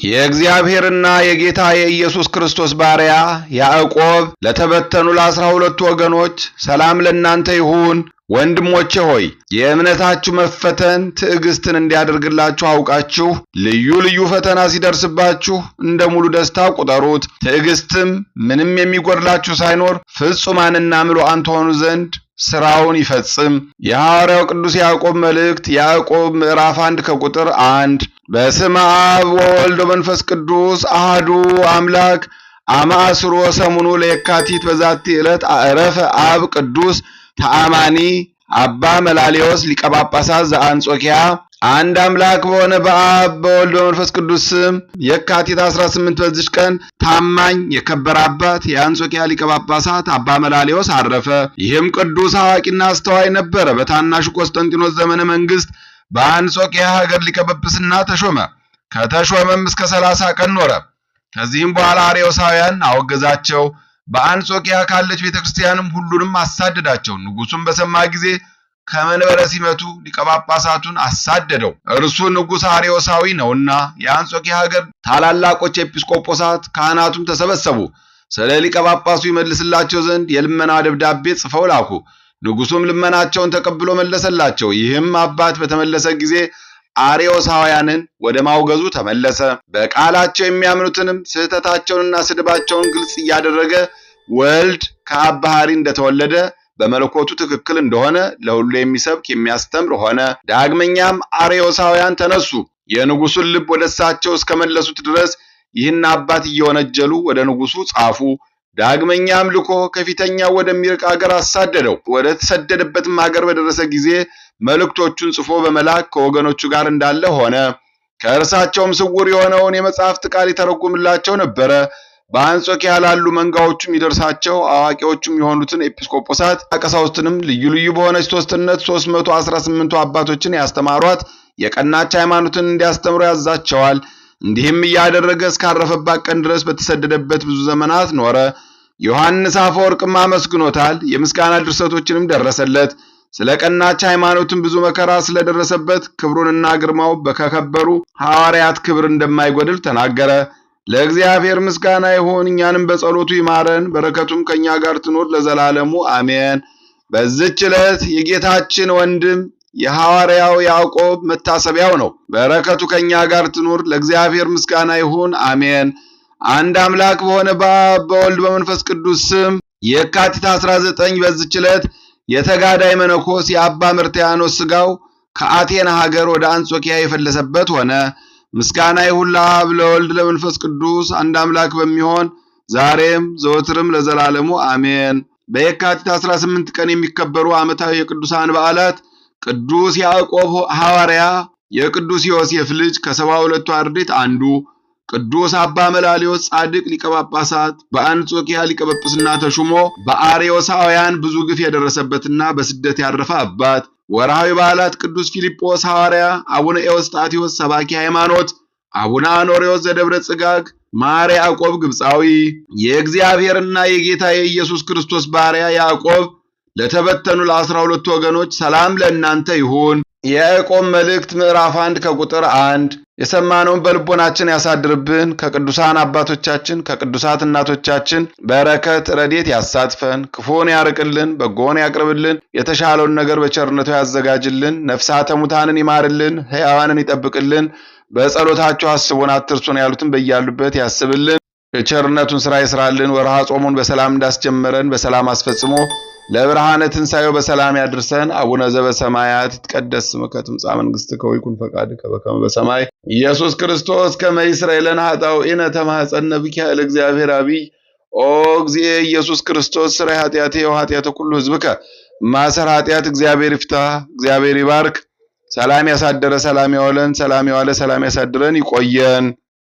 የእግዚአብሔርና የጌታ የኢየሱስ ክርስቶስ ባሪያ ያዕቆብ ለተበተኑ ለ12 ወገኖች ሰላም ለእናንተ ይሁን። ወንድሞቼ ሆይ የእምነታችሁ መፈተን ትዕግስትን እንዲያደርግላችሁ አውቃችሁ ልዩ ልዩ ፈተና ሲደርስባችሁ እንደ ሙሉ ደስታ ቁጠሩት። ትዕግስትም ምንም የሚጎድላችሁ ሳይኖር ፍጹማንና ምሉዓን ትሆኑ ዘንድ ስራውን ይፈጽም። የሐዋርያው ቅዱስ ያዕቆብ መልእክት ያዕቆብ ምዕራፍ 1 ከቁጥር 1። በስመ አብ ወወልድ ወመንፈስ ቅዱስ አሐዱ አምላክ አማእስሮ ሰሙኑ ለየካቲት በዛቲ ዕለት አዕረፈ አብ ቅዱስ ተአማኒ አባ መላሊዮስ ሊቀ ጳጳሳት ዘአንጾኪያ። አንድ አምላክ በሆነ በአብ በወልድ በመንፈስ ቅዱስ ስም የካቲት 18 በዚች ቀን ታማኝ የከበረ አባት የአንጾኪያ ሊቀ ጳጳሳት አባ መላሊዮስ አረፈ። ይህም ቅዱስ አዋቂና አስተዋይ ነበረ። በታናሹ ቆስጠንጢኖስ ዘመነ መንግስት በአንጾኪያ ሀገር ሊቀ ጵጵስና ተሾመ። ከተሾመም እስከ 30 ቀን ኖረ። ከዚህም በኋላ አርዮሳውያን አወገዛቸው። በአንጾኪያ ካለች ቤተክርስቲያንም ሁሉንም አሳደዳቸው። ንጉሱም በሰማ ጊዜ ከመንበረ ሲመቱ ሊቀ ጳጳሳቱን አሳደደው። እርሱ ንጉሥ አርዮሳዊ ነውና። የአንጾኪያ ሀገር ታላላቆች ኤጲስቆጶሳት ካህናቱም ተሰበሰቡ። ስለ ሊቀ ጳጳሱ ይመልስላቸው ዘንድ የልመና ደብዳቤ ጽፈው ላኩ። ንጉሱም ልመናቸውን ተቀብሎ መለሰላቸው። ይህም አባት በተመለሰ ጊዜ አርዮሳውያንን ወደ ማውገዙ ተመለሰ። በቃላቸው የሚያምኑትንም ስህተታቸውንና ስድባቸውን ግልጽ እያደረገ ወልድ ከአብ ባሕሪ እንደተወለደ በመለኮቱ ትክክል እንደሆነ ለሁሉ የሚሰብክ የሚያስተምር ሆነ። ዳግመኛም አርዮሳውያን ተነሱ፣ የንጉሱን ልብ ወደ እሳቸው እስከመለሱት ድረስ ይህን አባት እየወነጀሉ ወደ ንጉሱ ጻፉ። ዳግመኛም ልኮ ከፊተኛው ወደሚርቅ አገር አሳደደው። ወደ ተሰደደበትም አገር በደረሰ ጊዜ መልእክቶቹን ጽፎ በመላክ ከወገኖቹ ጋር እንዳለ ሆነ። ከእርሳቸውም ስውር የሆነውን የመጽሐፍት ቃል ይተረጉምላቸው ነበረ። በአንጾኪያ ላሉ መንጋዎቹም ይደርሳቸው አዋቂዎቹም የሆኑትን ኤጲስቆጶሳት ቀሳውስትንም ልዩ ልዩ በሆነች ሦስትነት 318 አባቶችን ያስተማሯት የቀናች ሃይማኖትን እንዲያስተምሩ ያዛቸዋል። እንዲህም እያደረገ እስካረፈባት ቀን ድረስ በተሰደደበት ብዙ ዘመናት ኖረ። ዮሐንስ አፈወርቅም አመስግኖታል። የምስጋና ድርሰቶችንም ደረሰለት። ስለ ቀናች ሃይማኖትን ብዙ መከራ ስለደረሰበት ክብሩንና ግርማው በከከበሩ ሐዋርያት ክብር እንደማይጎድል ተናገረ። ለእግዚአብሔር ምስጋና ይሁን፣ እኛንም በጸሎቱ ይማረን፣ በረከቱም ከኛ ጋር ትኖር ለዘላለሙ አሜን። በዚህች ዕለት የጌታችን ወንድም የሐዋርያው ያዕቆብ መታሰቢያው ነው። በረከቱ ከኛ ጋር ትኑር። ለእግዚአብሔር ምስጋና ይሁን አሜን። አንድ አምላክ በሆነ በአብ በወልድ በመንፈስ ቅዱስ ስም የካቲት 19 በዚህች ዕለት የተጋዳይ መነኮስ የአባ መርትያኖስ ሥጋው ከአቴና ሀገር ወደ አንጾኪያ የፈለሰበት ሆነ። ምስጋና ይሁን ለአብ ለወልድ ለመንፈስ ቅዱስ አንድ አምላክ በሚሆን ዛሬም ዘወትርም ለዘላለሙ አሜን። በየካቲት 18 ቀን የሚከበሩ ዓመታዊ የቅዱሳን በዓላት ቅዱስ ያዕቆብ ሐዋርያ፣ የቅዱስ ዮሴፍ ልጅ ከ72ቱ አርድእት አንዱ፣ ቅዱስ አባ መላሊዮስ ጻድቅ ሊቀ ጳጳሳት በአንጾኪያ ሊቀ ጵጵስና ተሹሞ በአርዮሳውያን ብዙ ግፍ የደረሰበትና በስደት ያረፈ አባት። ወርሃዊ በዓላት ቅዱስ ፊልጶስ ሐዋርያ፣ አቡነ ኤዎስጣቴዎስ ሰባኪ ሃይማኖት፣ አቡነ አኖሬዎስ ዘደብረ ጽጋግ፣ ማር ያዕቆብ ግብፃዊ። የእግዚአብሔርና የጌታ የኢየሱስ ክርስቶስ ባሪያ ያዕቆብ ለተበተኑ ለ12 ወገኖች ሰላም ለእናንተ ይሁን። የያዕቆብ መልእክት ምዕራፍ 1 ከቁጥር 1። የሰማነውን በልቦናችን ያሳድርብን። ከቅዱሳን አባቶቻችን ከቅዱሳት እናቶቻችን በረከት ረድኤት ያሳትፈን። ክፉን ያርቅልን፣ በጎን ያቅርብልን። የተሻለውን ነገር በቸርነቱ ያዘጋጅልን። ነፍሳተ ሙታንን ይማርልን፣ ሕያዋንን ይጠብቅልን። በጸሎታችሁ አስቡን አትርሱን ያሉትን በያሉበት ያስብልን። የቸርነቱን ሥራ ይስራልን። ወርሃ ጾሙን በሰላም እንዳስጀመረን በሰላም አስፈጽሞ ለብርሃነ ትንሣኤው በሰላም ያድርሰን። አቡነ ዘበሰማያት ይትቀደስ ስምከ ትምጻእ መንግሥትከ ወይኩን ፈቃድከ በከመ በሰማይ ኢየሱስ ክርስቶስ ከመ ይስረይ ለነ ኃጣውኢነ ተማኅፀነ ብከ ለእግዚአብሔር አብይ ኦ እግዚእ ኢየሱስ ክርስቶስ ስራይ ኃጢአቴ ወኃጢአተ ኩሉ ሕዝብከ ማሰር ኃጢአት እግዚአብሔር ይፍታ። እግዚአብሔር ይባርክ። ሰላም ያሳደረ ሰላም ያዋለን፣ ሰላም ያዋለ ሰላም ያሳድረን። ይቆየን።